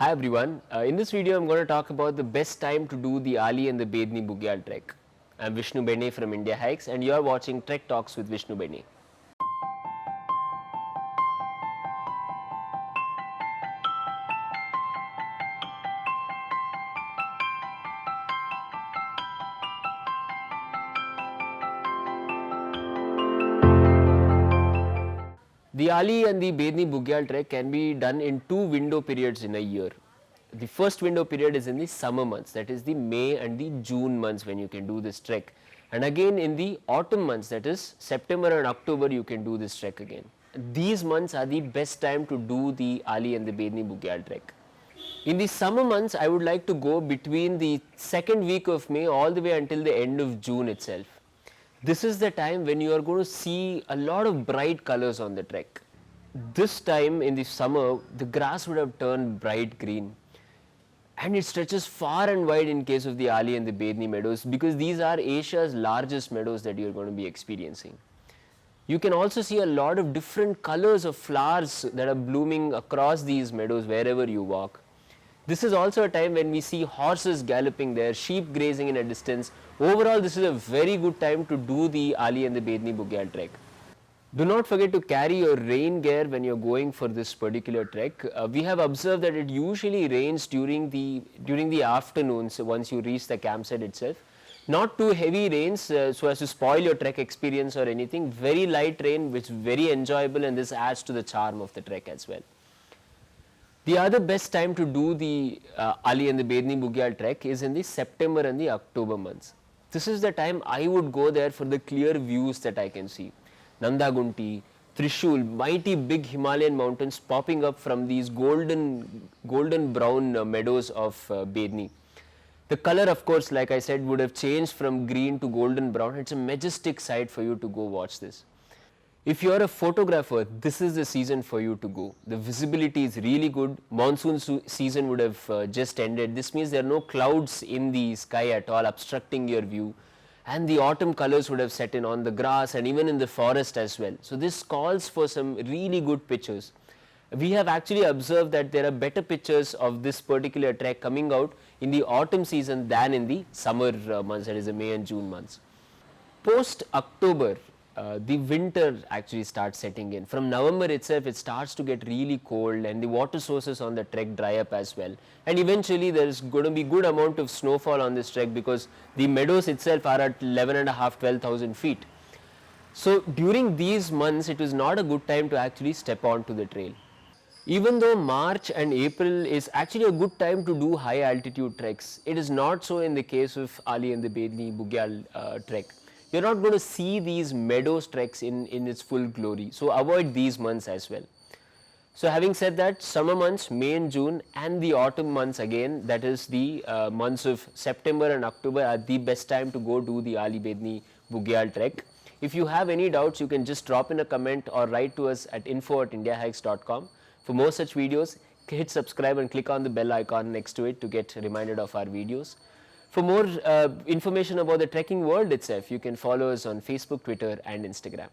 Hi everyone, in this video I'm going to talk about the best time to do the Ali and the Bedni Bugyal trek. I'm Vishnu Bene from India Hikes and you are watching Trek Talks with Vishnu Bene. The Ali and the Bedni Bugyal trek can be done in two window periods in a year. The first window period is in the summer months, that is the May and the June months when you can do this trek. And again in the autumn months, that is September and October, you can do this trek again. These months are the best time to do the Ali and the Bedni Bugyal trek. In the summer months, I would like to go between the second week of May all the way until the end of June itself. This is the time when you are going to see a lot of bright colors on the trek. This time in the summer, the grass would have turned bright green. And it stretches far and wide in case of the Ali and the Bedni meadows because these are Asia's largest meadows that you are going to be experiencing. You can also see a lot of different colors of flowers that are blooming across these meadows wherever you walk. This is also a time when we see horses galloping there, sheep grazing in a distance. Overall, this is a very good time to do the Ali and the Bedni Bugyal trek. Do not forget to carry your rain gear when you're going for this particular trek. We have observed that it usually rains during the afternoons once you reach the campsite itself. Not too heavy rains so as to spoil your trek experience or anything. Very light rain which is very enjoyable, and this adds to the charm of the trek as well. The other best time to do the Ali and the Bedni Bugyal trek is in the September and the October months. This is the time I would go there for the clear views that I can see. Nanda Gunti, Trishul, mighty big Himalayan mountains popping up from these golden brown meadows of Bedni. The color, of course, like I said, would have changed from green to golden brown. It's a majestic sight for you to go watch this. If you are a photographer, this is the season for you to go. The visibility is really good. Monsoon season would have just ended. This means there are no clouds in the sky at all obstructing your view. And the autumn colors would have set in on the grass and even in the forest as well. So this calls for some really good pictures. We have actually observed that there are better pictures of this particular trek coming out in the autumn season than in the summer months, that is the May and June months. Post October, the winter actually starts setting in. From November itself, it starts to get really cold and the water sources on the trek dry up as well. And eventually there is going to be good amount of snowfall on this trek because the meadows itself are at 12,500 feet. So during these months, it is not a good time to actually step onto the trail. Even though March and April is actually a good time to do high altitude treks, it is not so in the case of Ali and the Bedni Bugyal trek. You're not going to see these meadows treks in its full glory. So avoid these months as well. So having said that, summer months, May and June, and the autumn months again, that is the months of September and October, are the best time to go do the Ali Bedni Bugyal trek. If you have any doubts, you can just drop in a comment or write to us at info@indiahikes.com. For more such videos, hit subscribe and click on the bell icon next to it to get reminded of our videos. For more information about the trekking world itself, you can follow us on Facebook, Twitter and Instagram.